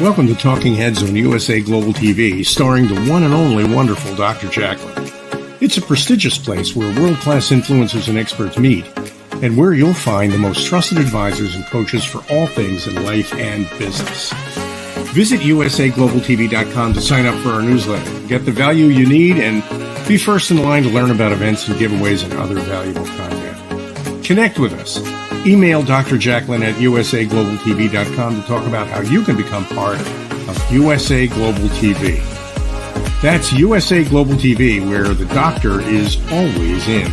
Welcome to Talking Heads on USA Global TV, starring the one and only wonderful Dr. Jacalyn. It's a prestigious place where world-class influencers and experts meet, and where you'll find the most trusted advisors and coaches for all things in life and business. Visit usaglobaltv.com to sign up for our newsletter, get the value you need, and be first in line to learn about events and giveaways and other valuable content. Connect with us. Email Dr. Jacalyn at usaglobaltv.com to talk about how you can become part of USA Global TV. That's USA Global TV, where the doctor is always in.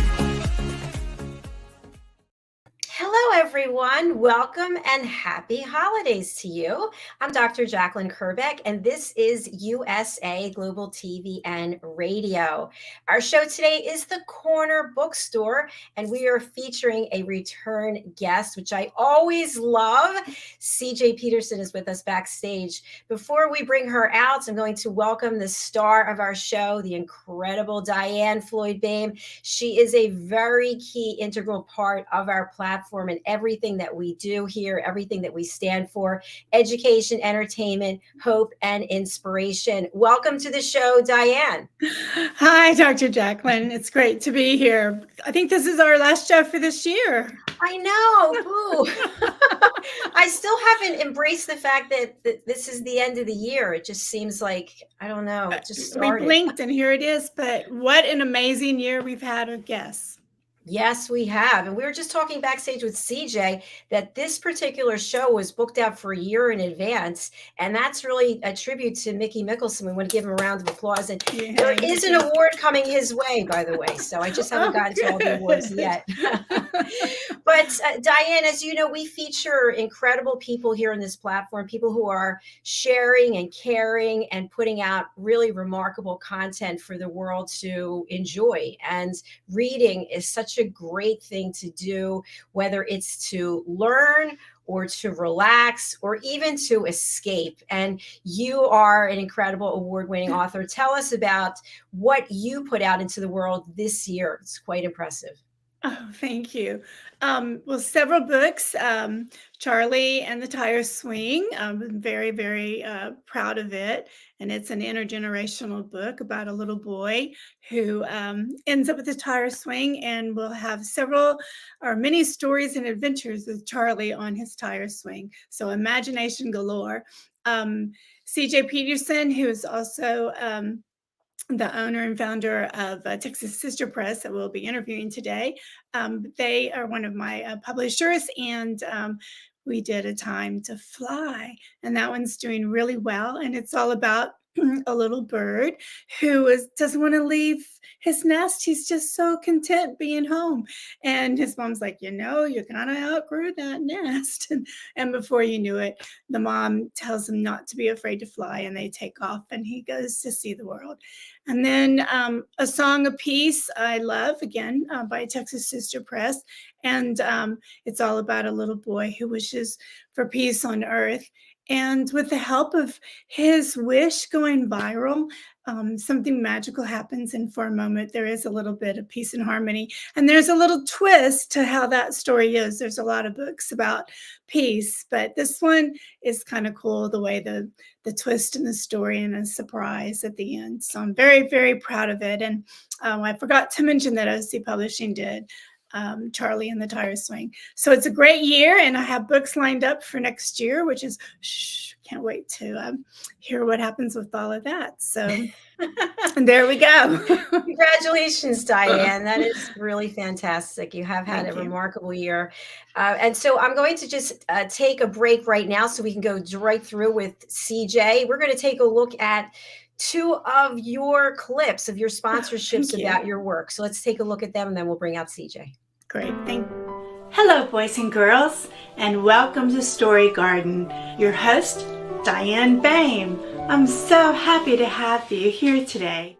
Everyone, welcome and happy holidays to you. I'm Dr. Jacalyn Kerbeck, and this is USA Global TV and Radio. Our show today is the Corner Bookstore, and we are featuring a return guest, which I always love. CJ Peterson is with us backstage. Before we bring her out, I'm going to welcome the star of our show, the incredible DIANN FLOYD BOEHM. She is a very key, integral part of our platform and everything that we do here, everything that we stand for: education, entertainment, hope, and inspiration. Welcome to the show, DIANN. Hi, Dr. Jacalyn. It's great to be here. I think this is our last show for this year. I know. Boo. I still haven't embraced the fact that this is the end of the year. It just seems like, I don't know, it just started. We blinked and here it is. But what an amazing year we've had with guests. Yes, we have. And we were just talking backstage with CJ that this particular show was booked out for a year in advance. And that's really a tribute to Mickey Mickelson. We want to give him a round of applause. And there is an award coming his way, by the way. So I just haven't gotten to all the awards yet. But DIANN, as you know, we feature incredible people here on this platform, people who are sharing and caring and putting out really remarkable content for the world to enjoy. And reading is such a great thing to do, whether it's to learn or to relax or even to escape. And you are an incredible award-winning author. Tell us about what you put out into the world this year. It's quite impressive. Oh, thank you. Well, several books, Charlie and the Tire Swing. I'm very, very proud of it. And it's an intergenerational book about a little boy who ends up with a tire swing, and will have several or many stories and adventures with Charlie on his tire swing. So imagination galore. CJ Peterson, who is also the owner and founder of Texas Sister Press that we'll be interviewing today. They are one of my publishers, and we did A Time to Fly, and that one's doing really well. And it's all about a little bird who doesn't want to leave his nest. He's just so content being home. And his mom's like, you kind of outgrew that nest. And before you knew it, the mom tells him not to be afraid to fly, and they take off, and he goes to see the world. And then A Song of Peace, I love, again, by Texas Sister Press. And it's all about a little boy who wishes for peace on earth. And with the help of his wish going viral, something magical happens. And for a moment, there is a little bit of peace and harmony. And there's a little twist to how that story is. There's a lot of books about peace, but this one is kind of cool, the way the twist in the story and a surprise at the end. So I'm very, very proud of it. And I forgot to mention that OC Publishing did Charlie and the Tire Swing. So it's a great year, and I have books lined up for next year, which is, can't wait to hear what happens with all of that. So and there we go. Congratulations, DIANN. That is really fantastic. You have had a remarkable year. And so I'm going to just take a break right now so we can go right through with CJ. We're going to take a look at two of your clips of your sponsorships about your work. So let's take a look at them, and then we'll bring out CJ. Great. Thank you. Hello, boys and girls, and welcome to Story Garden. Your host, DIANN BOEHM. I'm so happy to have you here today.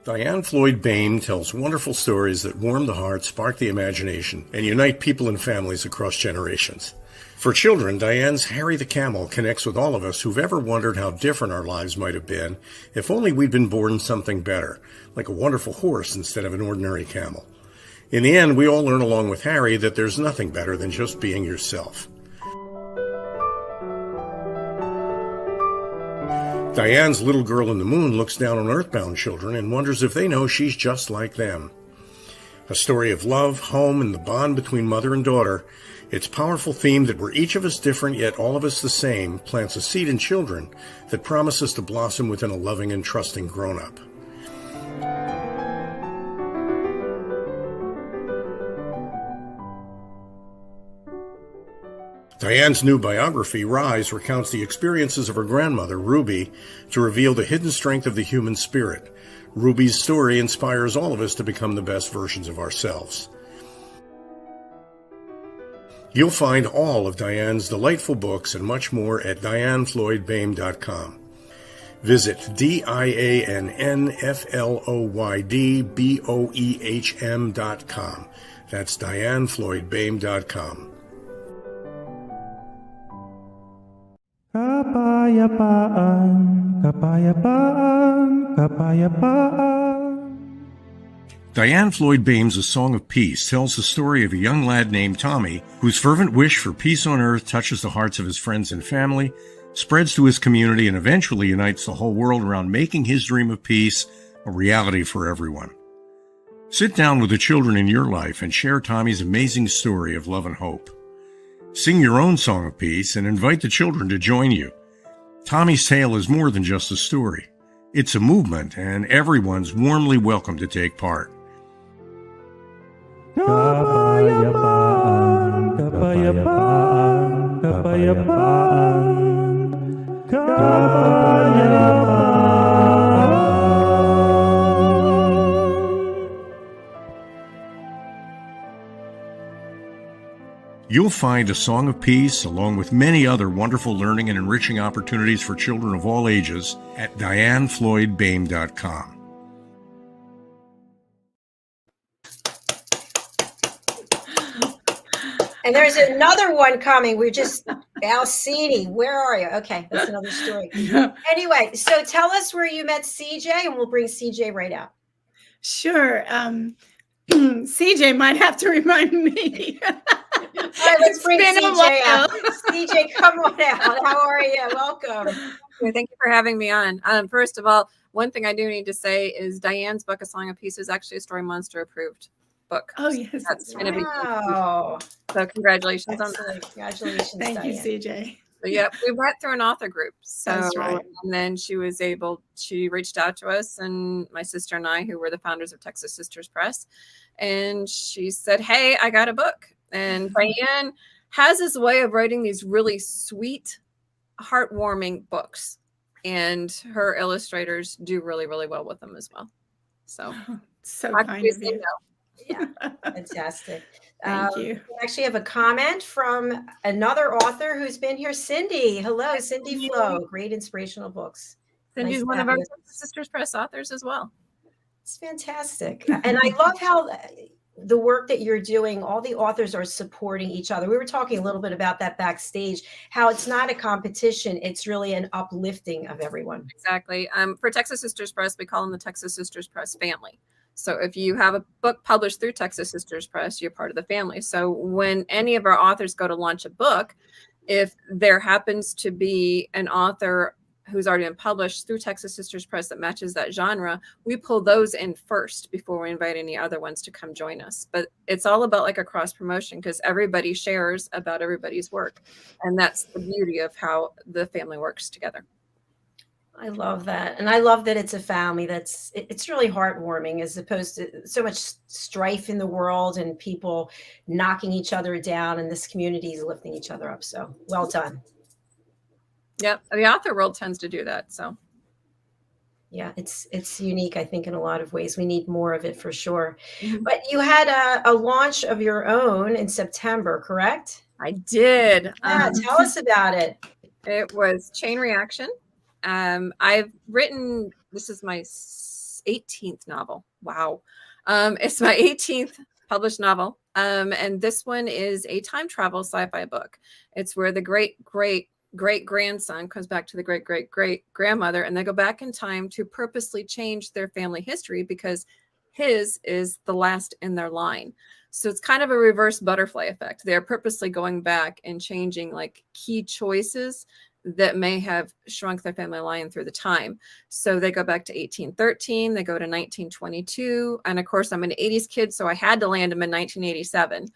DIANN FLOYD BOEHM tells wonderful stories that warm the heart, spark the imagination, and unite people and families across generations. For children, Diane's Harry the Camel connects with all of us who've ever wondered how different our lives might have been if only we'd been born something better, like a wonderful horse instead of an ordinary camel. In the end, we all learn along with Harry that there's nothing better than just being yourself. Diane's little girl in the moon looks down on earthbound children and wonders if they know she's just like them. A story of love, home, and the bond between mother and daughter, its powerful theme that we're each of us different yet all of us the same plants a seed in children that promises to blossom within a loving and trusting grown-up. Diane's new biography, Rise, recounts the experiences of her grandmother, Ruby, to reveal the hidden strength of the human spirit. Ruby's story inspires all of us to become the best versions of ourselves. You'll find all of Diane's delightful books and much more at DIANNFLOYDBOEHM.com. Visit DIANNFLOYDBOEHM.com. That's DIANNFLOYDBOEHM.com. Kapayapaan, kapayapaan, kapayapaan. Diann Floyd BOEHM's A Song of Peace tells the story of a young lad named Tommy whose fervent wish for peace on earth touches the hearts of his friends and family, spreads to his community, and eventually unites the whole world around making his dream of peace a reality for everyone. Sit down with the children in your life and share Tommy's amazing story of love and hope. Sing your own song of peace and invite the children to join you. Tommy's tale is more than just a story. It's a movement, and everyone's warmly welcome to take part. Kapayapaan, kapayapaan, kapayapaan, kapayapaan. You'll find A Song of Peace, along with many other wonderful learning and enriching opportunities for children of all ages, at DIANNFLOYDBOEHM.com. And there's another one coming. We're just, Alcini, where are you? Okay, that's another story. Anyway, so tell us where you met CJ, and we'll bring CJ right out. Sure. CJ might have to remind me. All right, let's bring been a CJ while. out. CJ, come on out. How are you? Welcome. Thank you for having me on. First of all, one thing I do need to say is Diane's book, A Song of Peace, is actually a Story Monster approved book. Oh, yes. That's going to be Wow. so. Congratulations on that. Excellent. Congratulations, Thank you, Diane. CJ. But yeah, we went through an author group. So, That's right. and then she reached out to us and my sister and I, who were the founders of Texas Sisters Press. And she said, hey, I got a book. And Diann has this way of writing these really sweet, heartwarming books. And her illustrators do really, really well with them as well. So, So I kind please of say you. no. Yeah, fantastic. Thank you. We actually have a comment from another author who's been here, Cindy. Hello, Cindy Flo. Great inspirational books. Cindy's Nice to one have of our you. Texas Sisters Press authors as well. It's fantastic. And I love how the work that you're doing, all the authors are supporting each other. We were talking a little bit about that backstage, how it's not a competition. It's really an uplifting of everyone. Exactly. For Texas Sisters Press, we call them the Texas Sisters Press family. So if you have a book published through Texas Sisters Press, you're part of the family. So when any of our authors go to launch a book, if there happens to be an author who's already been published through Texas Sisters Press that matches that genre, we pull those in first before we invite any other ones to come join us. But it's all about like a cross promotion because everybody shares about everybody's work. And that's the beauty of how the family works together. I love that. And I love that it's a family it's really heartwarming as opposed to so much strife in the world and people knocking each other down, and this community is lifting each other up. So well done. Yep. The author world tends to do that. So Yeah, it's unique, I think, in a lot of ways. We need more of it for sure. Mhm. But you had a launch of your own in September, correct? I did. Yeah, tell us about it. It was Chain Reaction. I've written, this is my 18th novel. Wow. It's my 18th published novel. And this one is a time travel sci-fi book. It's where the great-great-great-grandson comes back to the great-great-great-grandmother, and they go back in time to purposely change their family history because his is the last in their line. So it's kind of a reverse butterfly effect. They're purposely going back and changing like key choices that may have shrunk their family line through the time. So they go back to 1813, they go to 1922. And of course, I'm an 80s kid, so I had to land them in 1987.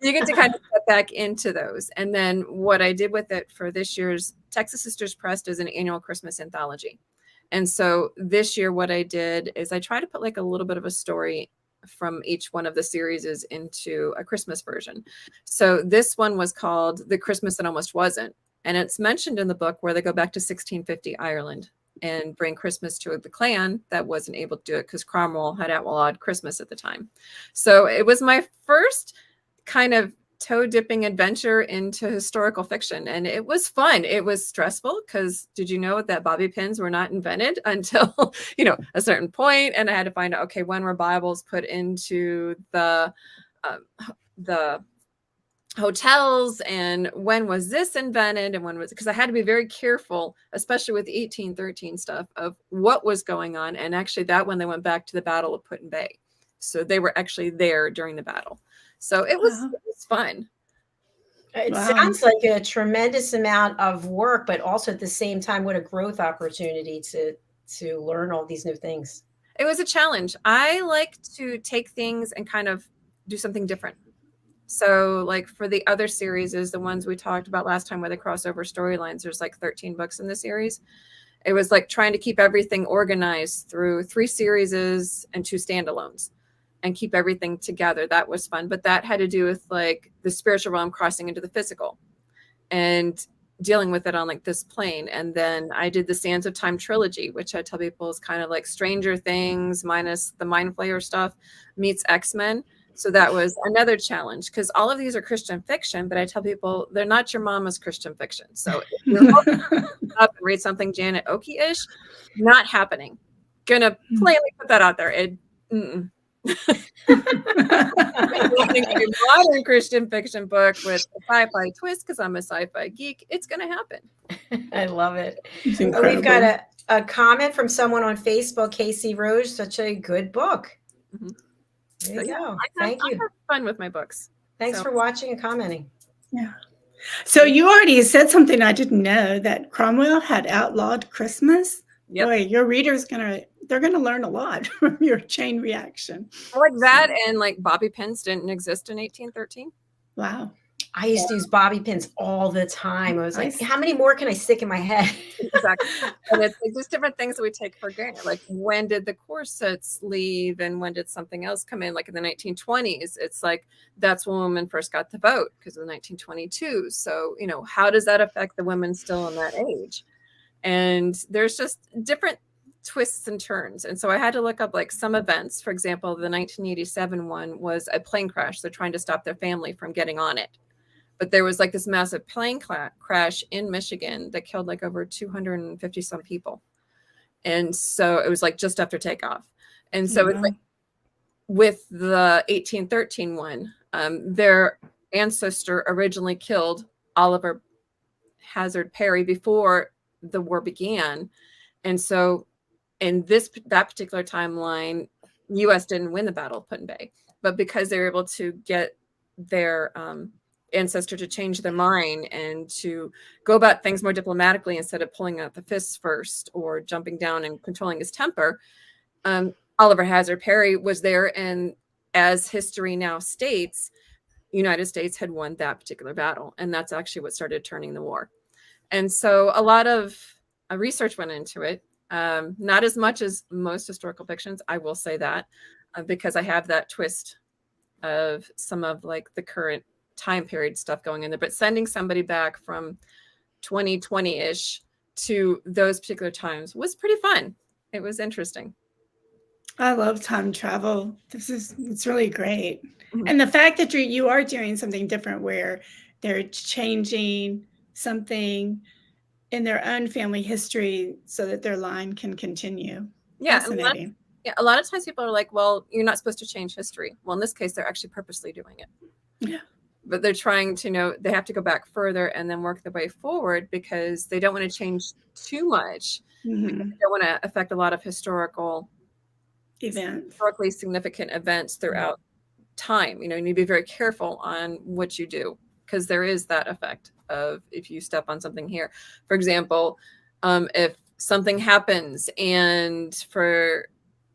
You get to kind of step back into those. And then what I did with it for this year's Texas Sisters Press is an annual Christmas anthology. And so this year, what I did is I try to put like a little bit of a story from each one of the series into a Christmas version. So this one was called The Christmas That Almost Wasn't. And it's mentioned in the book where they go back to 1650 Ireland and bring Christmas to the clan that wasn't able to do it because Cromwell had outlawed Christmas at the time. So it was my first kind of toe dipping adventure into historical fiction. And it was fun. It was stressful because did you know that bobby pins were not invented until, a certain point? And I had to find out, okay, when were Bibles put into the hotels and when was this invented and when was, because I had to be very careful, especially with the 1813 stuff of what was going on. And actually that when they went back to the Battle of Put in Bay. So they were actually there during the battle. So it was fun. It sounds like a tremendous amount of work, but also at the same time, what a growth opportunity to learn all these new things. It was a challenge. I like to take things and kind of do something different. So like for the other series is the ones we talked about last time where the crossover storylines, there's like 13 books in the series. It was like trying to keep everything organized through 3 series and 2 standalones. And keep everything together. That was fun. But that had to do with like the spiritual realm crossing into the physical and dealing with it on like this plane. And then I did the Sands of Time trilogy, which I tell people is kind of like Stranger Things minus the Mind Flayer stuff meets X-Men. So that was another challenge because all of these are Christian fiction, but I tell people they're not your mama's Christian fiction. So if you're up and read something Janet Oki-ish, not happening. Gonna plainly put that out there. Writing a modern Christian fiction book with a sci-fi twist because I'm a sci-fi geek, it's going to happen. I love it. We've got a comment from someone on Facebook, Casey Rose, such a good book. There you go. Thank you. I have fun with my books. Thanks for watching and commenting. Yeah. So you already said something I didn't know, that Cromwell had outlawed Christmas. Yep. Boy, your readers they're gonna learn a lot from your chain reaction. Like that, and like bobby pins didn't exist in 1813. Wow. I used to use bobby pins all the time. I was like, how many more can I stick in my head? Exactly. And it's just different things that we take for granted. Like when did the corsets leave and when did something else come in? Like in the 1920s, it's like that's when women first got the vote because of the 1922. So, how does that affect the women still in that age? And there's just different twists and turns. And so I had to look up like some events. For example, the 1987 one was a plane crash. They're trying to stop their family from getting on it. But there was like this massive plane crash in Michigan that killed like over 250 some people. And so it was like just after takeoff. And so it's like with the 1813 one, their ancestor originally killed Oliver Hazard Perry before the war began. And so in that particular timeline, U.S. didn't win the Battle of Put in Bay, but because they were able to get their ancestor to change their mind and to go about things more diplomatically instead of pulling out the fists first or jumping down and controlling his temper, Oliver Hazard Perry was there. And as history now states, United States had won that particular battle. And that's actually what started turning the war. And so a lot of research went into it. Not as much as most historical fictions, I will say that, because I have that twist of some of like the current time period stuff going in there. But sending somebody back from 2020-ish to those particular times was pretty fun. It was interesting. I love time travel. It's really great. And the fact that you are doing something different where they're changing something in their own family history so that their line can continue. Yeah. Fascinating. A lot of times people are like, well, you're not supposed to change history. Well, in this case, they're actually purposely doing it. Yeah. But they're trying to they have to go back further and then work their way forward because they don't want to change too much. Because they don't want to affect a lot of historically significant events throughout time. You need to be very careful on what you do because there is that effect of if you step on something here. For example, if something happens and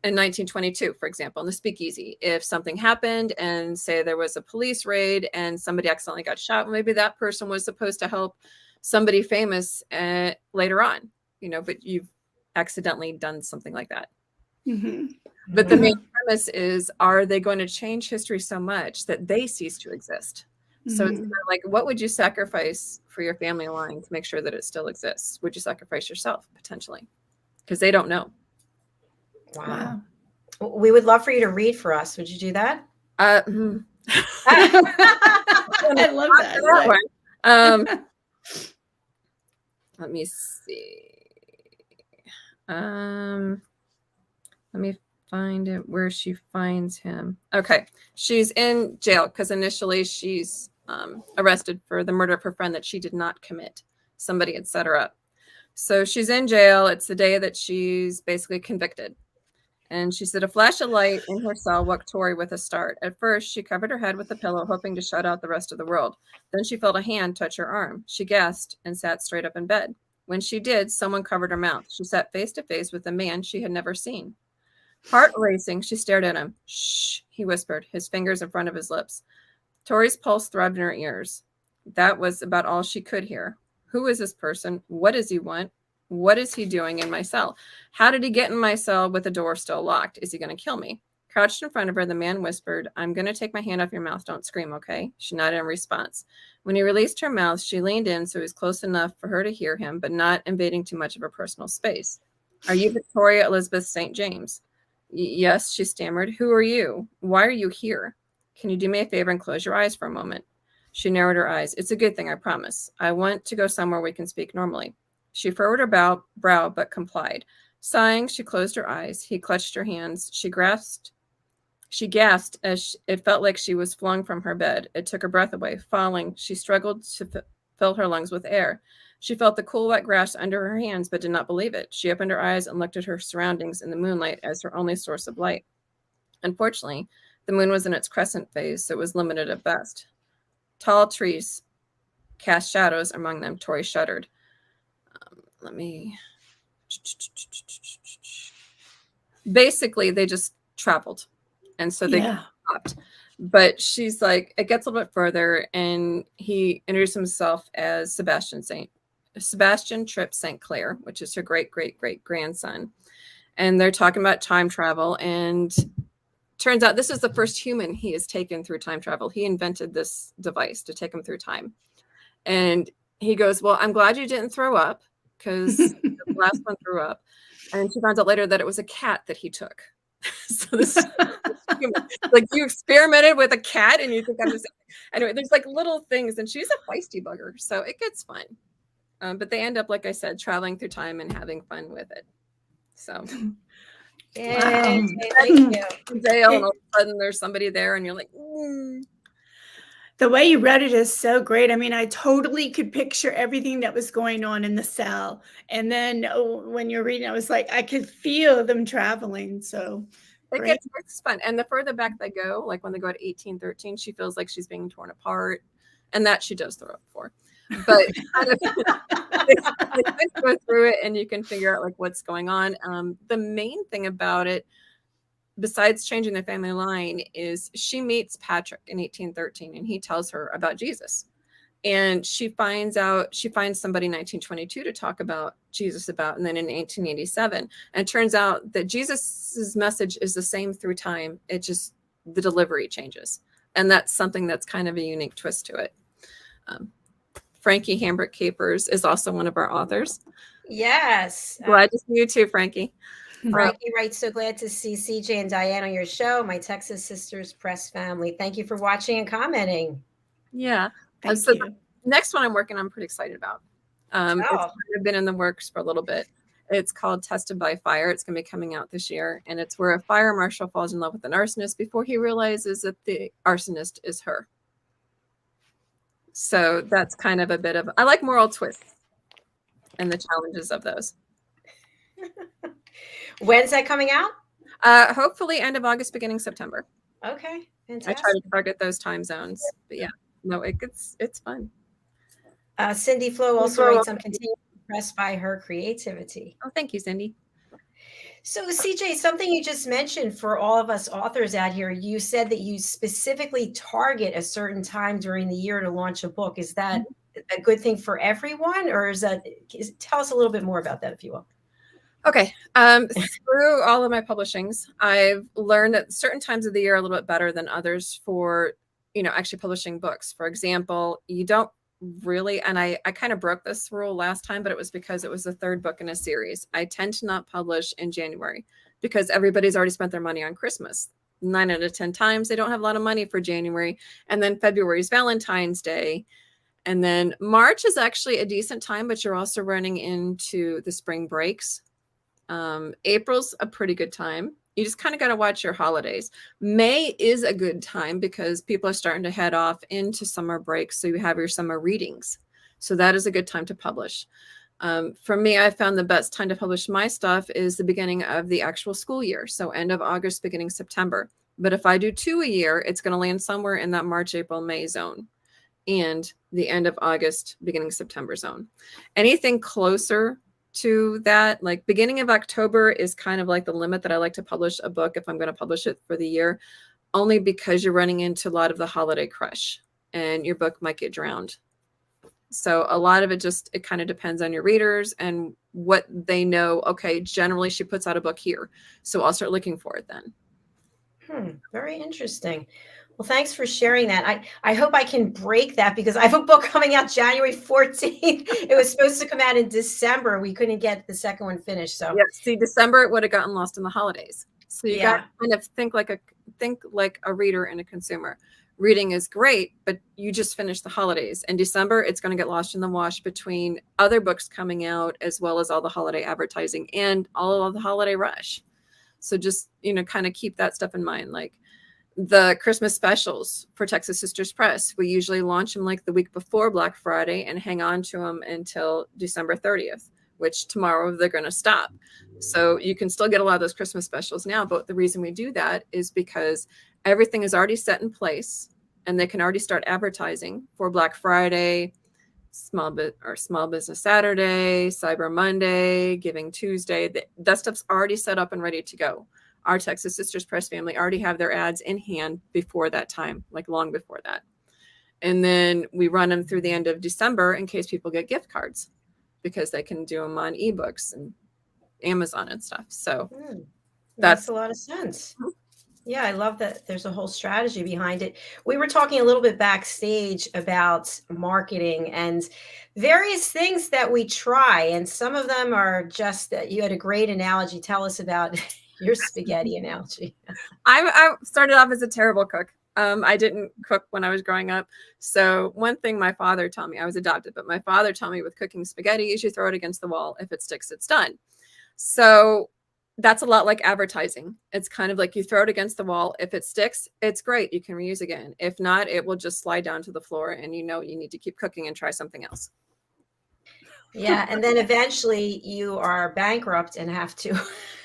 in 1922, for example, in the Speakeasy, if something happened and say there was a police raid and somebody accidentally got shot, maybe that person was supposed to help somebody famous later on, but you've accidentally done something like that. But the main premise is, are they going to change history so much that they cease to exist? So it's kind of like, what would you sacrifice for your family line to make sure that it still exists? Would you sacrifice yourself potentially? Because they don't know. Wow. We would love for you to read for us. Would you do that? I love that. Let me see. Let me find it where she finds him. Okay. She's in jail because initially she's arrested for the murder of her friend that she did not commit. Somebody had set her up. So she's in jail. It's the day that she's basically convicted. And she said a flash of light in her cell woke Tori with a start. At first, she covered her head with a pillow, hoping to shut out the rest of the world. Then she felt a hand touch her arm. She gasped and sat straight up in bed. When she did, someone covered her mouth. She sat face to face with a man she had never seen. Heart racing, she stared at him. Shh, he whispered, his fingers in front of his lips. Tori's pulse throbbed in her ears. That was about all she could hear. Who is this person? What does he want? What is he doing in my cell? How did he get in my cell with the door still locked? Is he going to kill me? Crouched in front of her, the man whispered, I'm going to take my hand off your mouth. Don't scream, okay? She nodded in response. When he released her mouth, she leaned in so he was close enough for her to hear him, but not invading too much of her personal space. Are you Victoria Elizabeth St. James? Yes, she stammered. Who are you? Why are you here? Can you do me a favor and close your eyes for a moment? She narrowed her eyes. It's a good thing, I promise. I want to go somewhere we can speak normally. She furrowed her brow, but complied. Sighing, she closed her eyes. He clutched her hands. She gasped as it felt like she was flung from her bed. It took her breath away. Falling, she struggled to fill her lungs with air. She felt the cool, wet grass under her hands, but did not believe it. She opened her eyes and looked at her surroundings in the moonlight as her only source of light. Unfortunately, the moon was in its crescent phase, so it was limited at best. Tall trees cast shadows among them. Tori shuddered. Basically, they just traveled. And so they stopped. But she's like, it gets a little bit further, and he introduced himself as Sebastian Tripp St. Clair, which is her great-great-great-grandson. And they're talking about time travel, and turns out this is the first human he has taken through time travel. He invented this device to take him through time. And he goes, well, I'm glad you didn't throw up, because the last one threw up. And she finds out later that it was a cat that he took. So this is like, you experimented with a cat and you think I'm just anyway, there's like little things, and she's a feisty bugger, so it gets fun. But they end up, like I said, traveling through time and having fun with it. So Yay, thank you. Dale, and all of a sudden there's somebody there and you're like, The way you read it is so great. I mean, I totally could picture everything that was going on in the cell. And then when you're reading, I was like, I could feel them traveling. So it's fun. And the further back they go, like when they go to 1813, she feels like she's being torn apart, and that she does throw up for. But kind of, they go through it and you can figure out like what's going on. The main thing about it, besides changing the family line, is she meets Patrick in 1813 and he tells her about Jesus. And she finds somebody in 1922 to talk about Jesus about, and then in 1887. And it turns out that Jesus's message is the same through time. It just, the delivery changes. And that's something that's kind of a unique twist to it. Frankie Hambrick Capers is also one of our authors. Yes. Glad to see you too, Frankie. Frankie writes, so glad to see CJ and Diane on your show, my Texas Sisters Press family. Thank you for watching and commenting. Yeah. Thank so you. the next one I'm working on, I'm pretty excited about. It's kind of been in the works for a little bit. It's called Tested by Fire. It's going to be coming out this year. And it's where a fire marshal falls in love with an arsonist before he realizes that the arsonist is her. So that's kind of a bit of, I like moral twists and the challenges of those. When's that coming out? Hopefully end of August, beginning September. Okay, I fantastic. try to target those time zones, but yeah, no, it's fun. Cindy Flo also writes, I'm continually impressed by her creativity. Oh, thank you, Cindy. So CJ, something you just mentioned for all of us authors out here, you said that you specifically target a certain time during the year to launch a book. Is that a good thing for everyone, or tell us a little bit more about that, if you will. Okay. Through all of my publishings, I've learned that certain times of the year are a little bit better than others for, actually publishing books. For example, you don't really, and I kind of broke this rule last time, but it was because it was the third book in a series. I tend to not publish in January because everybody's already spent their money on Christmas. 9 out of 10 times they don't have a lot of money for January. And then February is Valentine's Day. And then March is actually a decent time, but you're also running into the spring breaks. April's a pretty good time. You just kind of got to watch your holidays. May is a good time because people are starting to head off into summer breaks. So you have your summer readings. So that is a good time to publish. For me, I found the best time to publish my stuff is the beginning of the actual school year. So end of August, beginning September. But if I do 2 a year, it's going to land somewhere in that March, April, May zone and the end of August, beginning September zone. Anything closer to that, like beginning of October is kind of like the limit that I like to publish a book if I'm going to publish it for the year, only because you're running into a lot of the holiday crush and your book might get drowned. So a lot of it it kind of depends on your readers and what they know. Okay, generally she puts out a book here, so I'll start looking for it then. Very interesting. Well, thanks for sharing that. I hope I can break that because I have a book coming out January 14th. It was supposed to come out in December. We couldn't get the second one finished. So yeah, see, December it would have gotten lost in the holidays. So you got to kind of think like a reader and a consumer. Reading is great, but you just finished the holidays. In December, it's going to get lost in the wash between other books coming out, as well as all the holiday advertising and all of the holiday rush. So just, kind of keep that stuff in mind. Like the Christmas specials for Texas Sisters Press, we usually launch them like the week before Black Friday and hang on to them until December 30th, which tomorrow they're going to stop. So you can still get a lot of those Christmas specials now. But the reason we do that is because everything is already set in place and they can already start advertising for Black Friday, Small Business Saturday, Cyber Monday, Giving Tuesday. That stuff's already set up and ready to go. Our Texas Sisters Press family already have their ads in hand before that time, like long before that. And then we run them through the end of December in case people get gift cards because they can do them on ebooks and Amazon and stuff. So that's a lot of sense. Yeah, I love that there's a whole strategy behind it. We were talking a little bit backstage about marketing and various things that we try. And some of them are just that you had a great analogy. Tell us about your spaghetti analogy. I started off as a terrible cook. I didn't cook when I was growing up. So one thing my father taught me, I was adopted, but my father taught me with cooking spaghetti is you throw it against the wall. If it sticks, it's done. So that's a lot like advertising. It's kind of like you throw it against the wall. If it sticks, it's great. You can reuse again. If not, it will just slide down to the floor and you need to keep cooking and try something else. Yeah. And then eventually you are bankrupt and have to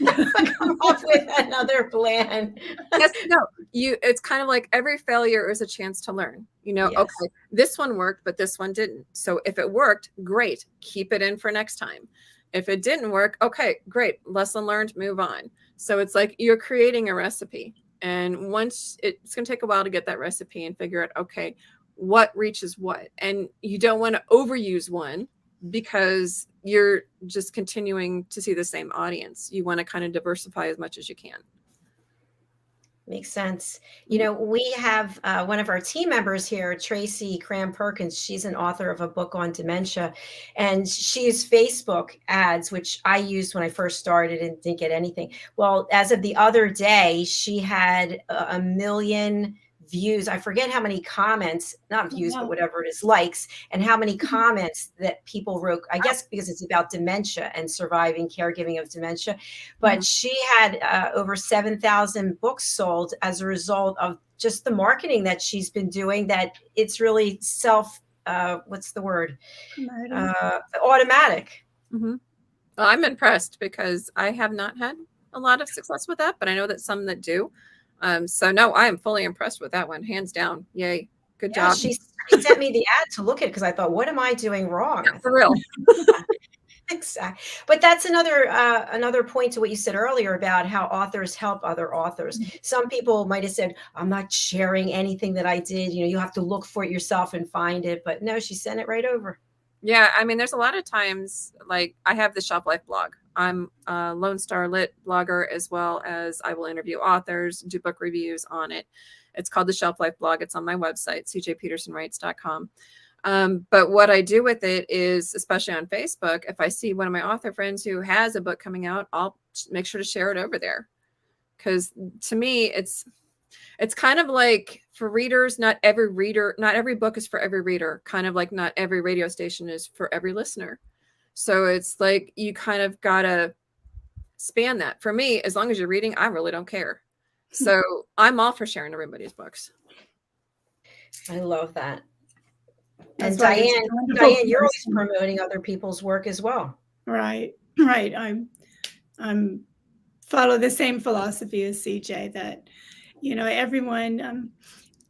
come up with another plan. Yes, it's kind of like every failure is a chance to learn. Yes. Okay, this one worked, but this one didn't. So if it worked, great. Keep it in for next time. If it didn't work, okay, great. Lesson learned, move on. So it's like you're creating a recipe. And once it's going to take a while to get that recipe and figure out, okay, what reaches what. And you don't want to overuse one because you're just continuing to see the same audience. You want to kind of diversify as much as you can. Makes sense. We have one of our team members here, Tracy Cram-Perkins. She's an author of a book on dementia, and she used Facebook ads, which I used when I first started and didn't get anything. Well, as of the other day, she had 1 million views. I forget how many comments, not views, but whatever it is, likes, and how many comments that people wrote, I guess because it's about dementia and surviving caregiving of dementia. But she had over 7,000 books sold as a result of just the marketing that she's been doing, that it's really what's the word? Automatic. Well, I'm impressed because I have not had a lot of success with that, but I know that some that do. So no, I am fully impressed with that one. Hands down. Yay. Good Yeah, job. she sent me the ad to look at because I thought, what am I doing wrong? I For thought, real. exactly. But that's another point to what you said earlier about how authors help other authors. Some people might have said, I'm not sharing anything that I did. You have to look for it yourself and find it. But no, she sent it right over. Yeah, I mean, there's a lot of times, like I have the Shelf Life blog. I'm a Lone Star Lit blogger, as well as I will interview authors, do book reviews on it. It's called the Shelf Life blog. It's on my website, cjpetersonwrites.com. But what I do with it is, especially on Facebook, if I see one of my author friends who has a book coming out, I'll make sure to share it over there. Because to me, it's kind of like, for readers, not every book is for every reader, kind of like not every radio station is for every listener. So it's like, you kind of gotta span that. For me, as long as you're reading, I really don't care. So I'm all for sharing everybody's books. I love that. That's And why it's a wonderful Diane, you're always person. promoting other people's work as well. Right. I'm follow the same philosophy as CJ, that everyone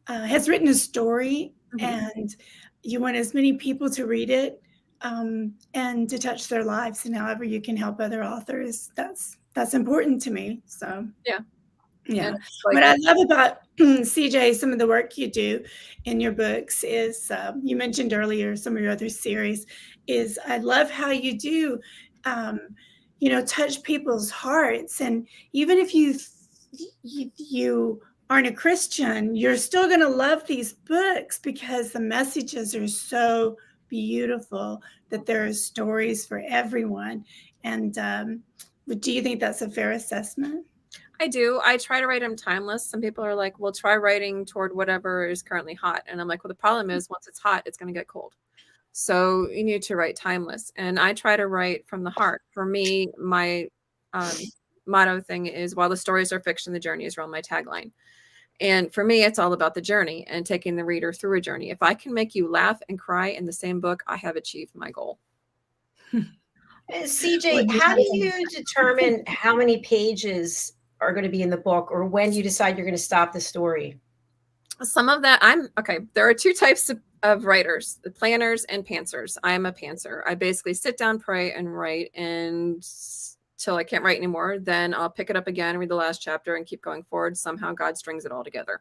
has written a story, and you want as many people to read it, and to touch their lives, and however you can help other authors, that's important to me. So Yeah. yeah. Like, What I love about CJ, some of the work you do in your books is, you mentioned earlier some of your other series, is I love how you do, touch people's hearts. And even if you aren't a Christian, you're still going to love these books because the messages are so beautiful, that there are stories for everyone. And do you think that's a fair assessment? I do. I try to write them timeless. Some people are like, well, try writing toward whatever is currently hot. And I'm like, well, the problem is, once it's hot, it's going to get cold. So you need to write timeless. And I try to write from the heart. For me, my motto thing is, while the stories are fiction, the journey is real, my tagline. And for me, it's all about the journey and taking the reader through a journey. If I can make you laugh and cry in the same book, I have achieved my goal. CJ, how do you determine how many pages are going to be in the book, or when you decide you're going to stop the story? Some of that, there are two types of writers, the planners and pantsers. I'm a pantser. I basically sit down, pray, and write until I can't write anymore. Then I'll pick it up again, read the last chapter, and keep going forward. Somehow God strings it all together.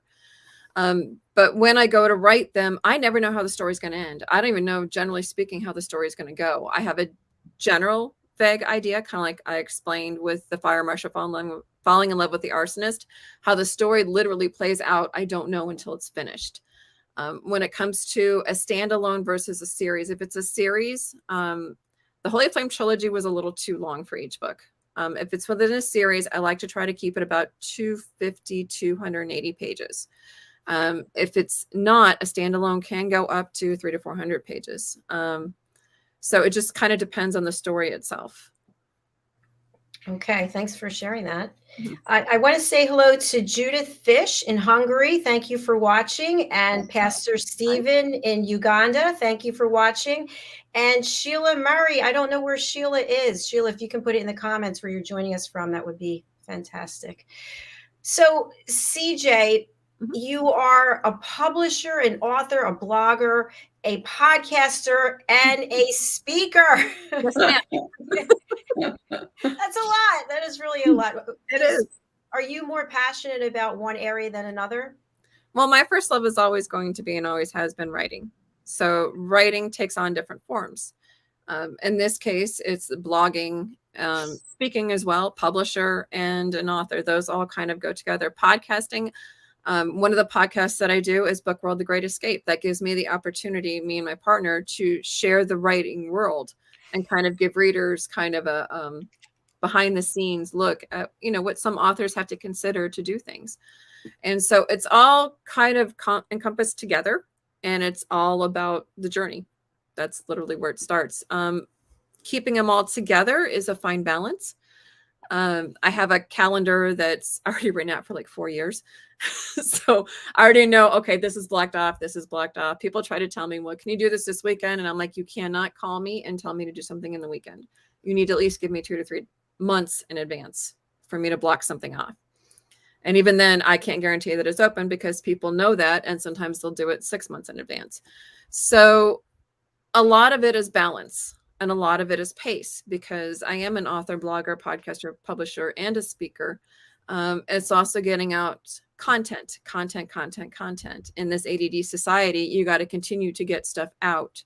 But when I go to write them, I never know how the story's going to end. I don't even know, generally speaking, how the story is going to go. I have a general vague idea, kind of like I explained with the fire marshal falling in love with the arsonist. How the story literally plays out, I don't know until it's finished. When it comes to a standalone versus a series, if it's a series, the Holy Flame trilogy was a little too long for each book. If it's within a series, I like to try to keep it about 250, 280 pages. If it's not, a standalone can go up to 300 to 400 pages. So it just kind of depends on the story itself. Okay, thanks for sharing that. I want to say hello to Judith Fish in Hungary. Thank you for watching. And Pastor Stephen in Uganda. Thank you for watching. And Sheila Murray. I don't know where Sheila is. Sheila, if you can put it in the comments where you're joining us from, that would be fantastic. So, CJ, you are a publisher, an author, a blogger, a podcaster, and a speaker. Yes, ma'am. That's a lot. That is really a lot. It is. Are you more passionate about one area than another? Well, my first love is always going to be, and always has been, writing. So writing takes on different forms. In this case, it's blogging, speaking as well, publisher, and an author. Those all kind of go together. Podcasting. One of the podcasts that I do is Book World, The Great Escape. That gives me the opportunity, me and my partner, to share the writing world and kind of give readers kind of a behind the scenes look at, what some authors have to consider to do things. And so it's all kind of encompassed together, and it's all about the journey. That's literally where it starts. Keeping them all together is a fine balance. I have a calendar that's already written out for like 4 years. So I already know, okay, this is blocked off. This is blocked off. People try to tell me, well, can you do this weekend? And I'm like, you cannot call me and tell me to do something in the weekend. You need to at least give me 2 to 3 months in advance for me to block something off. And even then, I can't guarantee that it's open because people know that, and sometimes they'll do it 6 months in advance. So a lot of it is balance, and a lot of it is pace, because I am an author, blogger, podcaster, publisher, and a speaker. It's also getting out content. In this ADD society, you got to continue to get stuff out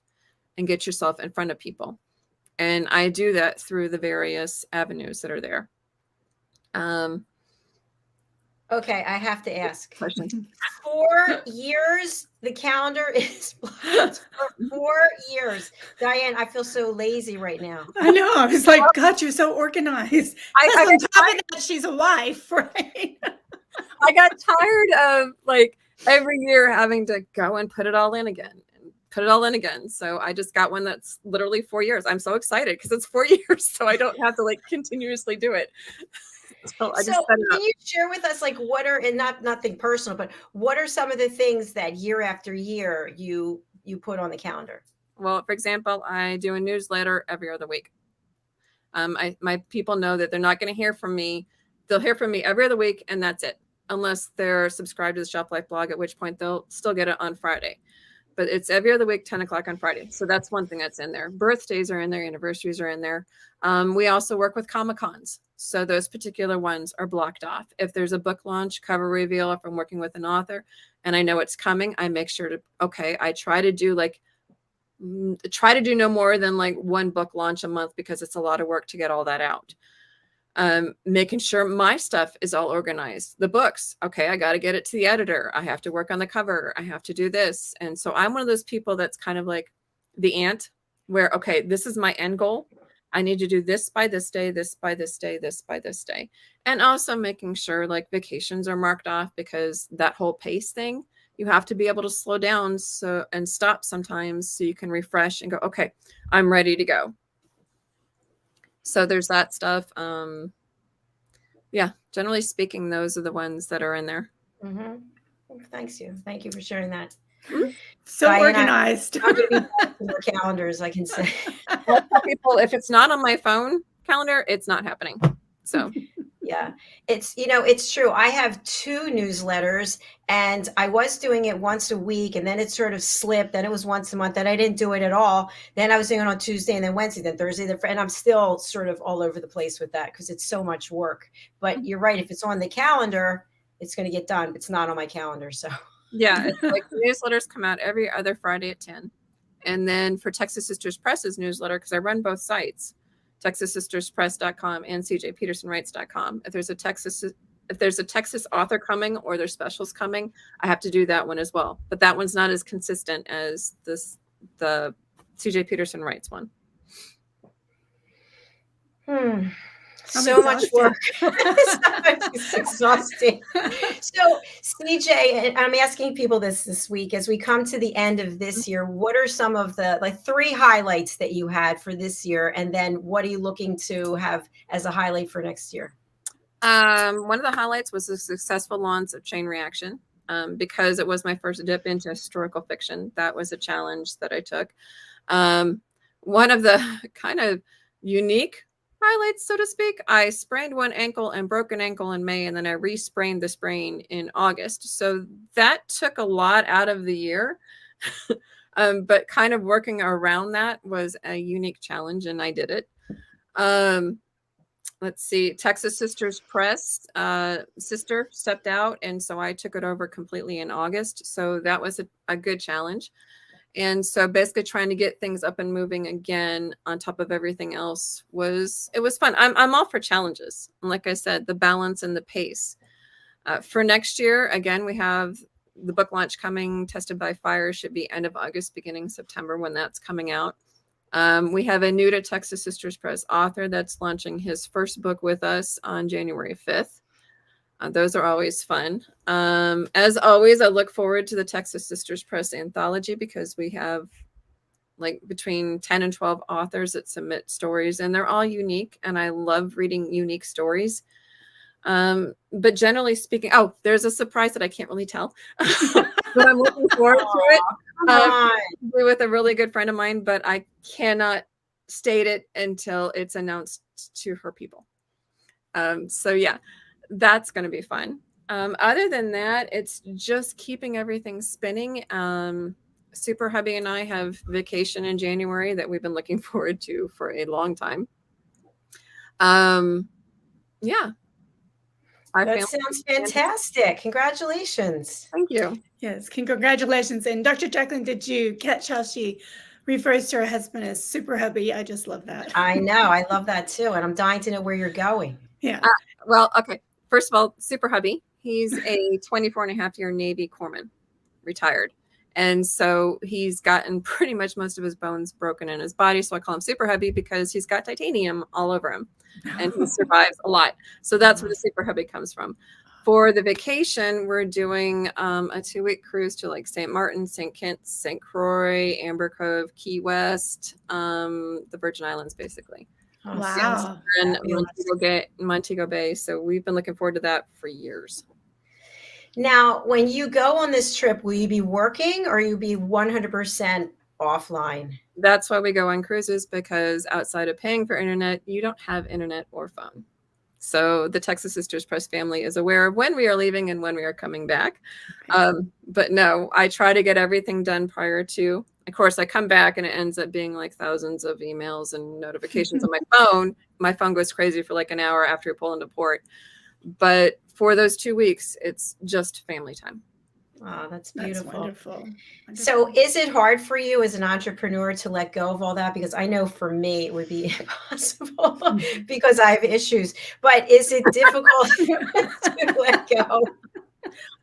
and get yourself in front of people. And I do that through the various avenues that are there. Okay, I have to ask. Questions? 4 years, the calendar is blocked for 4 years. Diane, I feel so lazy right now. I know. I was like, God, you're so organized. I Plus, on got top of that, she's a wife, right? I got tired of like every year having to go and put it all in again. So I just got one that's literally 4 years. I'm so excited because it's 4 years, so I don't have to like continuously do it. So I just set it up. Can you share with us, like, what are, and nothing personal, but what are some of the things that year after year you put on the calendar? Well, for example, I do a newsletter every other week. My people know that they're not going to hear from me. They'll hear from me every other week, and that's it, unless they're subscribed to the Shelf Life blog, at which point they'll still get it on Friday. But it's every other week, 10 o'clock on Friday. So that's one thing that's in there. Birthdays are in there. Anniversaries are in there. We also work with Comic-Cons. So those particular ones are blocked off. If there's a book launch, cover reveal, if I'm working with an author and I know it's coming, I make sure to, I try to do no more than like one book launch a month, because it's a lot of work to get all that out. Making sure my stuff is all organized. The books, I got to get it to the editor. I have to work on the cover. I have to do this. And so I'm one of those people that's kind of like the ant where, this is my end goal. I need to do this by this day, this by this day, this by this day. And also making sure like vacations are marked off, because that whole pace thing, you have to be able to slow down and stop sometimes so you can refresh and go, I'm ready to go. So there's that stuff. Yeah, generally speaking, those are the ones that are in there. Mm-hmm. Well, thank you for sharing that. So Diane, organized. I'm going to be back in your calendars, I can say. I tell people, if it's not on my phone calendar, it's not happening. So yeah, it's true. I have 2 newsletters, and I was doing it once a week, and then it sort of slipped. Then it was once a month. Then I didn't do it at all. Then I was doing it on Tuesday, and then Wednesday, then Thursday, and I'm still sort of all over the place with that because it's so much work. But you're right. If it's on the calendar, it's going to get done. It's not on my calendar. So yeah, it's like the newsletters come out every other Friday at 10. And then for Texas Sisters Press's newsletter, because I run both sites, TexasSistersPress.com and cjpetersonwrites.com. If there's a Texas author coming or there's specials coming, I have to do that one as well. But that one's not as consistent as the CJ Peterson Writes one. So much work. It's exhausting. So, CJ, and I'm asking people this week, as we come to the end of this year, what are some of the 3 highlights that you had for this year? And then what are you looking to have as a highlight for next year? One of the highlights was the successful launch of Chain Reaction, because it was my first dip into historical fiction. That was a challenge that I took. One of the kind of unique highlights, so to speak, I sprained one ankle and broke an ankle in May, and then I re-sprained the sprain in August. So that took a lot out of the year. But kind of working around that was a unique challenge, and I did it. Let's see, Texas Sisters Press sister stepped out, and so I took it over completely in August. So that was a good challenge. And so basically trying to get things up and moving again on top of everything else was fun. I'm all for challenges. And like I said, the balance and the pace. For next year, again, we have the book launch coming. Tested by Fire should be end of August, beginning September when that's coming out. We have a new to Texas Sisters Press author that's launching his first book with us on January 5th. Those are always fun. As always, I look forward to the Texas Sisters Press anthology, because we have like between 10 and 12 authors that submit stories, and they're all unique, and I love reading unique stories. But generally speaking, there's a surprise that I can't really tell, but I'm looking forward to it. With a really good friend of mine, but I cannot state it until it's announced to her people. So yeah, that's going to be fun. Other than that, it's just keeping everything spinning. Super hubby and I have vacation in January that we've been looking forward to for a long time. Yeah. Our That family- sounds fantastic. Congratulations. Thank you. Yes, congratulations. And Dr. Jacalyn, did you catch how she refers to her husband as super hubby? I just love that. I know. I love that too. And I'm dying to know where you're going. Yeah. Well, okay. First of all, super hubby. He's a 24-and-a-half-year Navy corpsman, retired. And so he's gotten pretty much most of his bones broken in his body. So I call him super hubby because he's got titanium all over him and he survives a lot. So that's where the super hubby comes from. For the vacation, we're doing a 2-week cruise to like St. Martin, St. Kitts, St. Croix, Amber Cove, Key West, the Virgin Islands, basically. Oh, Wow. sounds And Montego Bay. So we've been looking forward to that for years. Now, when you go on this trip, will you be working or you be 100% offline? That's why we go on cruises, because outside of paying for internet, you don't have internet or phone. So the Texas Sisters Press family is aware of when we are leaving and when we are coming back. But no, I try to get everything done prior to. Of course, I come back and it ends up being like thousands of emails and notifications on my phone. My phone goes crazy for like an hour after we pull into port. But for those 2 weeks, it's just family time. Oh, that's That's beautiful. wonderful. So is it hard for you as an entrepreneur to let go of all that? Because I know for me it would be impossible because I have issues. But is it difficult to let go?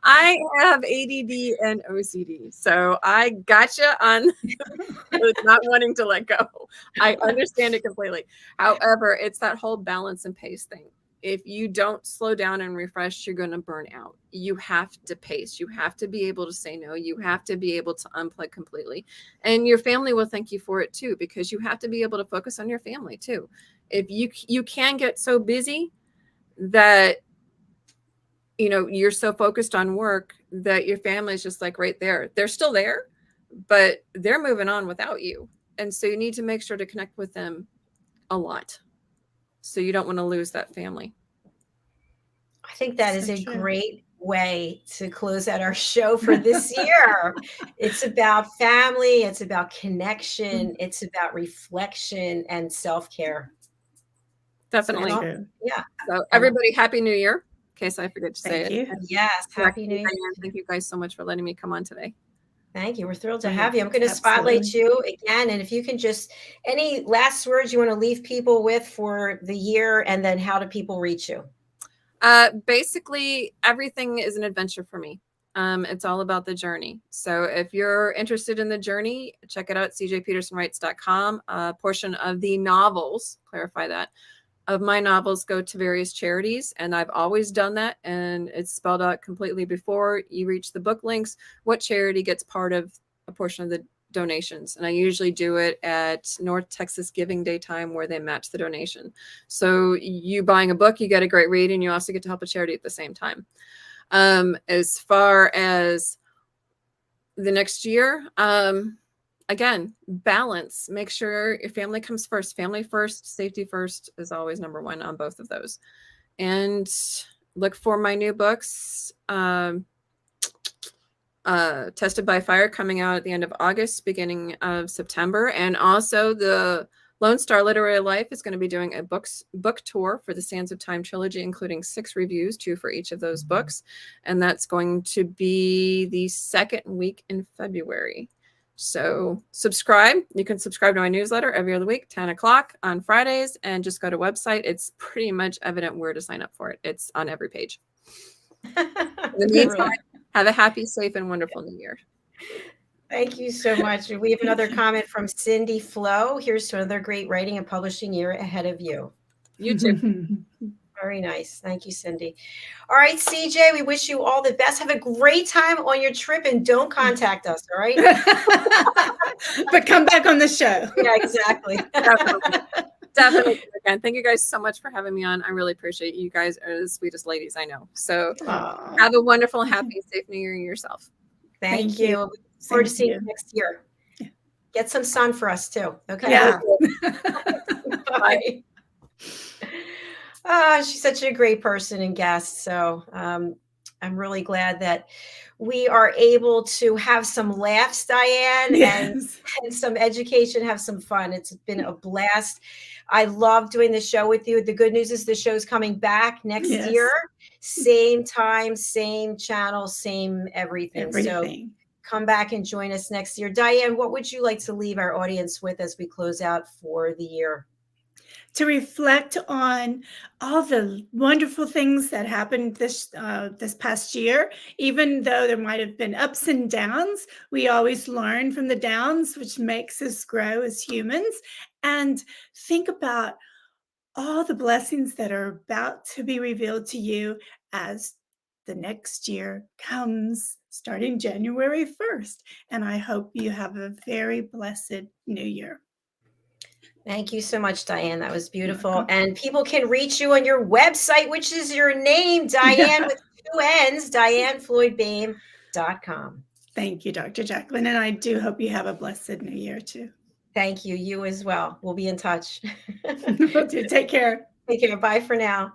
I have ADD and OCD, so I gotcha on not wanting to let go. I understand it completely. However, it's that whole balance and pace thing. If you don't slow down and refresh, you're going to burn out. You have to pace. You have to be able to say no. You have to be able to unplug completely. And your family will thank you for it too, because you have to be able to focus on your family too. If you can get so busy that you're so focused on work that your family is just like right there. They're still there, but they're moving on without you. And so you need to make sure to connect with them a lot. So you don't want to lose that family. I think that is So a true. great way to close out our show for this year. It's about family. It's about connection. It's about reflection and self-care. Definitely. So, True. yeah. So everybody, Happy New Year, in case I forget to say Thank it. you. And Yes. Happy New Year. Diane, thank you guys so much for letting me come on today. Thank you. We're thrilled to Yeah, have you. I'm going to spotlight absolutely. you again. And if you can just, any last words you want to leave people with for the year, and then how do people reach you? Basically, everything is an adventure for me. It's all about the journey. So if you're interested in the journey, check it out, cjpetersonwrites.com. A portion of the novels, clarify that, of my novels go to various charities, and I've always done that, and it's spelled out completely before you reach the book links what charity gets part of a portion of the donations. And I usually do it at North Texas Giving Day time, where they match the donation. So you buying a book, you get a great read, and you also get to help a charity at the same time. As far as the next year, again, balance. Make sure your family comes first. Family first, safety first is always number one on both of those. And look for my new books, Tested by Fire, coming out at the end of August, beginning of September. And also the Lone Star Literary Life is going to be doing a book tour for the Sands of Time trilogy, including 6 reviews, 2 for each of those books. And that's going to be the second week in February. So subscribe. You can subscribe to my newsletter every other week, 10 o'clock on Fridays, and just go to website. It's pretty much evident where to sign up for it. It's on every page. In the meantime, have a happy, safe, and wonderful New Year. Thank you so much. We have another comment from Cindy Flo. Here's to another great writing and publishing year ahead of you. You too. Very nice. Thank you, Cindy. All right, CJ, we wish you all the best. Have a great time on your trip, and don't contact us, all right? But come back on the show. Yeah, exactly. Definitely. Again, thank you guys so much for having me on. I really appreciate you guys are the sweetest ladies I know. So Aw. have a wonderful, happy, safe New Year yourself. Thank Thank you. you. Look forward to Same to seeing you. you next year. Get some sun for us too. Okay. Yeah. Bye. She's such a great person and guest. So I'm really glad that we are able to have some laughs, Diane, Yes. and some education, have some fun. It's been a blast. I love doing the show with you. The good news is the show's coming back next Yes. year. Same time, same channel, same everything. So Everything. come back and join us next year. Diane, what would you like to leave our audience with as we close out for the year? To reflect on all the wonderful things that happened this past year. Even though there might have been ups and downs, we always learn from the downs, which makes us grow as humans. And think about all the blessings that are about to be revealed to you as the next year comes, starting January 1st. And I hope you have a very blessed new year. Thank you so much, Diane. That was beautiful. welcome. And people can reach you on your website, which is your name, Diann, with 2 N's, DiannFloydBOEHM.com. Thank you, Dr. Jacalyn. And I do hope you have a blessed new year too. Thank you. You as well. We'll be in touch. Will do. Take care. Take care. Bye for now.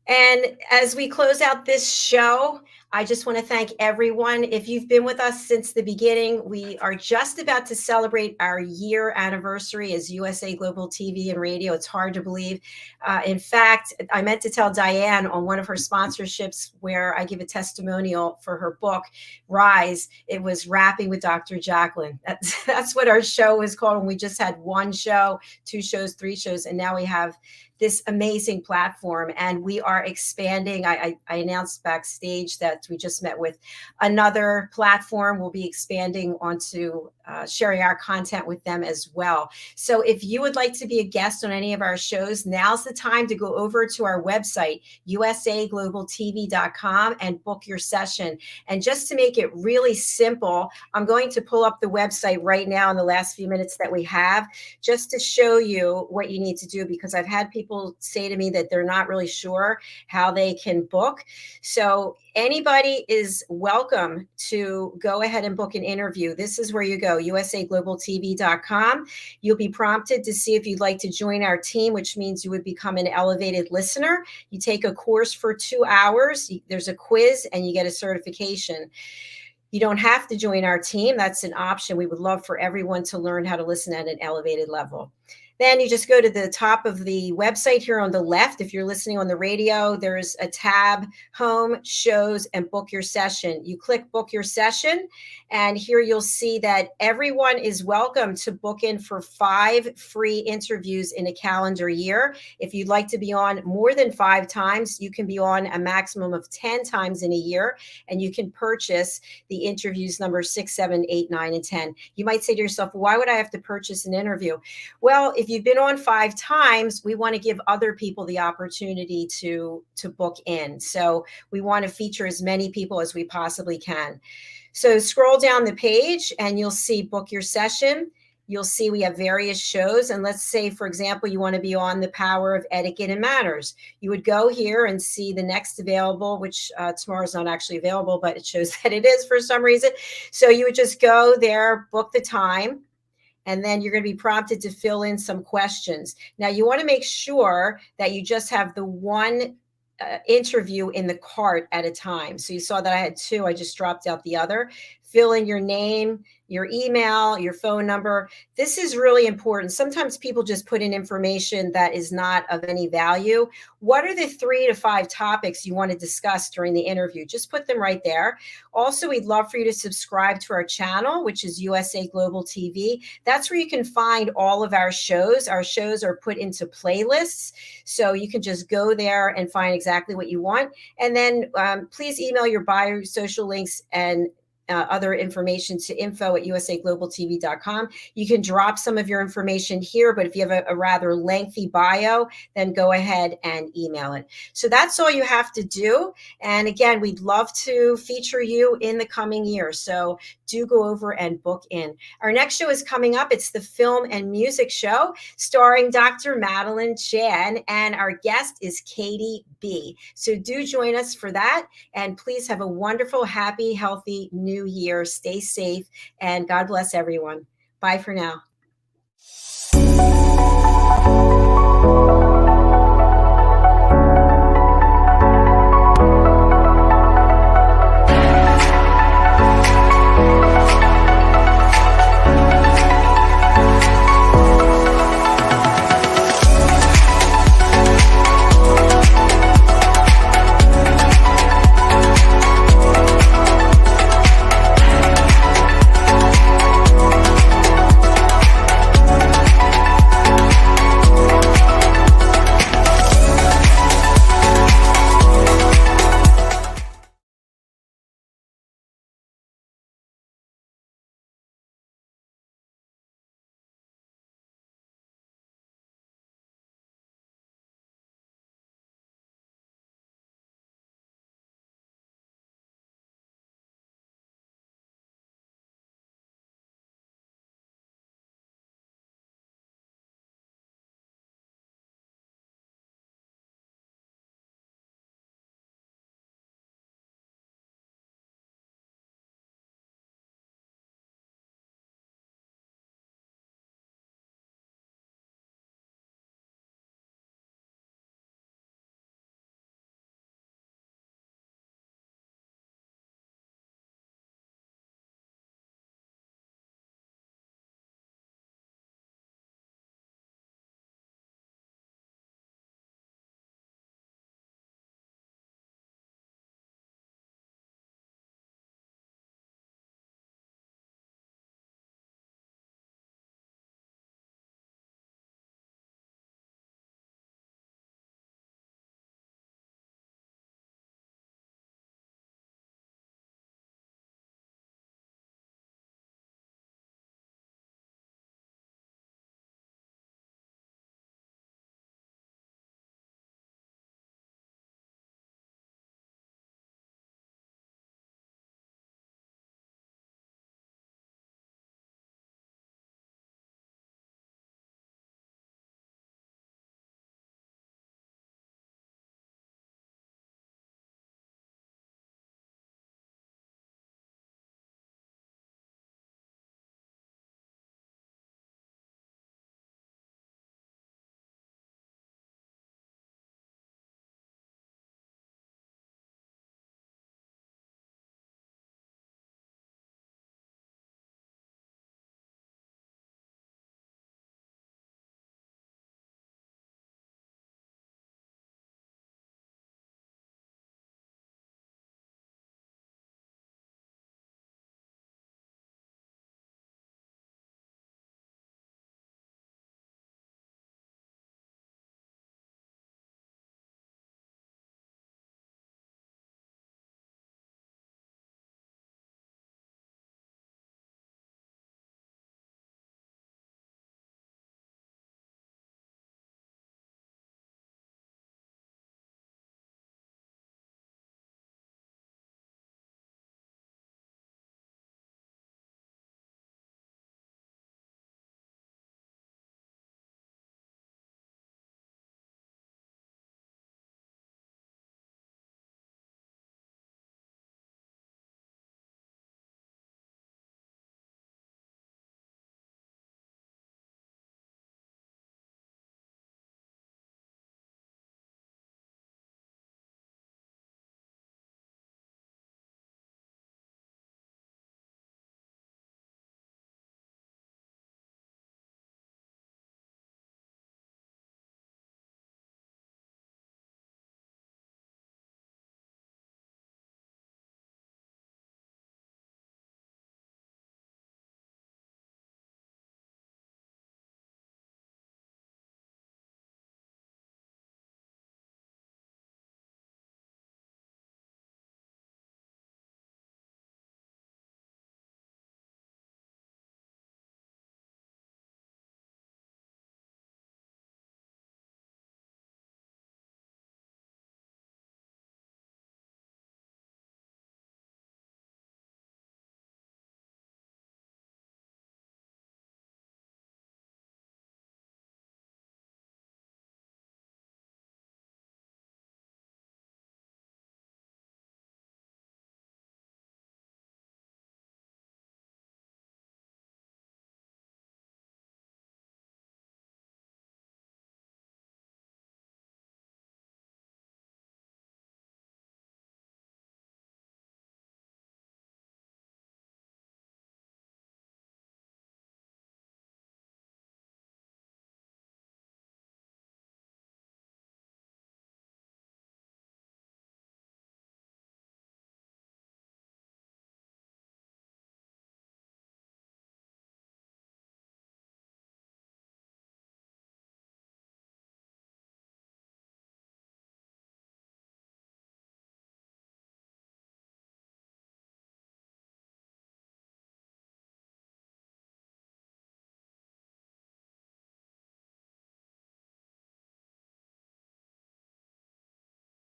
And as we close out this show, I just want to thank everyone. If you've been with us since the beginning, we are just about to celebrate our year anniversary as USA Global TV and Radio. It's hard to believe. In fact, I meant to tell Diane on one of her sponsorships where I give a testimonial for her book, Rise, it was Rapping with Dr. Jacalyn. That's what our show is called. And we just had 1 show, 2 shows, 3 shows, and now we have this amazing platform, and we are expanding. I announced backstage that we just met with another platform. We'll be expanding onto sharing our content with them as well. So if you would like to be a guest on any of our shows, now's the time to go over to our website, usaglobaltv.com, and book your session. And just to make it really simple, I'm going to pull up the website right now in the last few minutes that we have, just to show you what you need to do, because I've had people say to me that they're not really sure how they can book. So anybody is welcome to go ahead and book an interview. This is where you go, usaglobaltv.com. You'll be prompted to see if you'd like to join our team, which means you would become an elevated listener. You take a course for 2 hours. There's a quiz and you get a certification. You don't have to join our team. That's an option. We would love for everyone to learn how to listen at an elevated level. Then you just go to the top of the website here on the left. If you're listening on the radio, there's a tab, Home, Shows, and Book Your Session. You click Book Your Session, and here you'll see that everyone is welcome to book in for 5 free interviews in a calendar year. If you'd like to be on more than 5 times, you can be on a maximum of 10 times in a year, and you can purchase the interviews number 6, 7, 8, 9, and 10. You might say to yourself, why would I have to purchase an interview? Well, if you've been on 5 times, we want to give other people the opportunity to book in. So we want to feature as many people as we possibly can. So scroll down the page and you'll see Book Your Session. You'll see we have various shows. And let's say, for example, you want to be on The Power of Etiquette and Manners. You would go here and see the next available, which tomorrow's not actually available, but it shows that it is for some reason. So you would just go there, book the time, and then you're going to be prompted to fill in some questions. Now, you want to make sure that you just have the one interview in the cart at a time. So you saw that I had 2. I just dropped out the other. Fill in your name, your email, your phone number. This is really important. Sometimes people just put in information that is not of any value. What are the 3 to 5 topics you want to discuss during the interview? Just put them right there. Also, we'd love for you to subscribe to our channel, which is USA Global TV. That's where you can find all of our shows. Our shows are put into playlists, so you can just go there and find exactly what you want. And then please email your bio, social links, and other information to info@usaglobaltv.com. You can drop some of your information here, but if you have a rather lengthy bio, then go ahead and email it. So that's all you have to do. And again, we'd love to feature you in the coming year. So do go over and book in. Our next show is coming up. It's the Film and Music Show starring Dr. Madeline Chan, and our guest is Katie B. So do join us for that. And please have a wonderful, happy, healthy new year. Stay safe, and God bless everyone. Bye for now.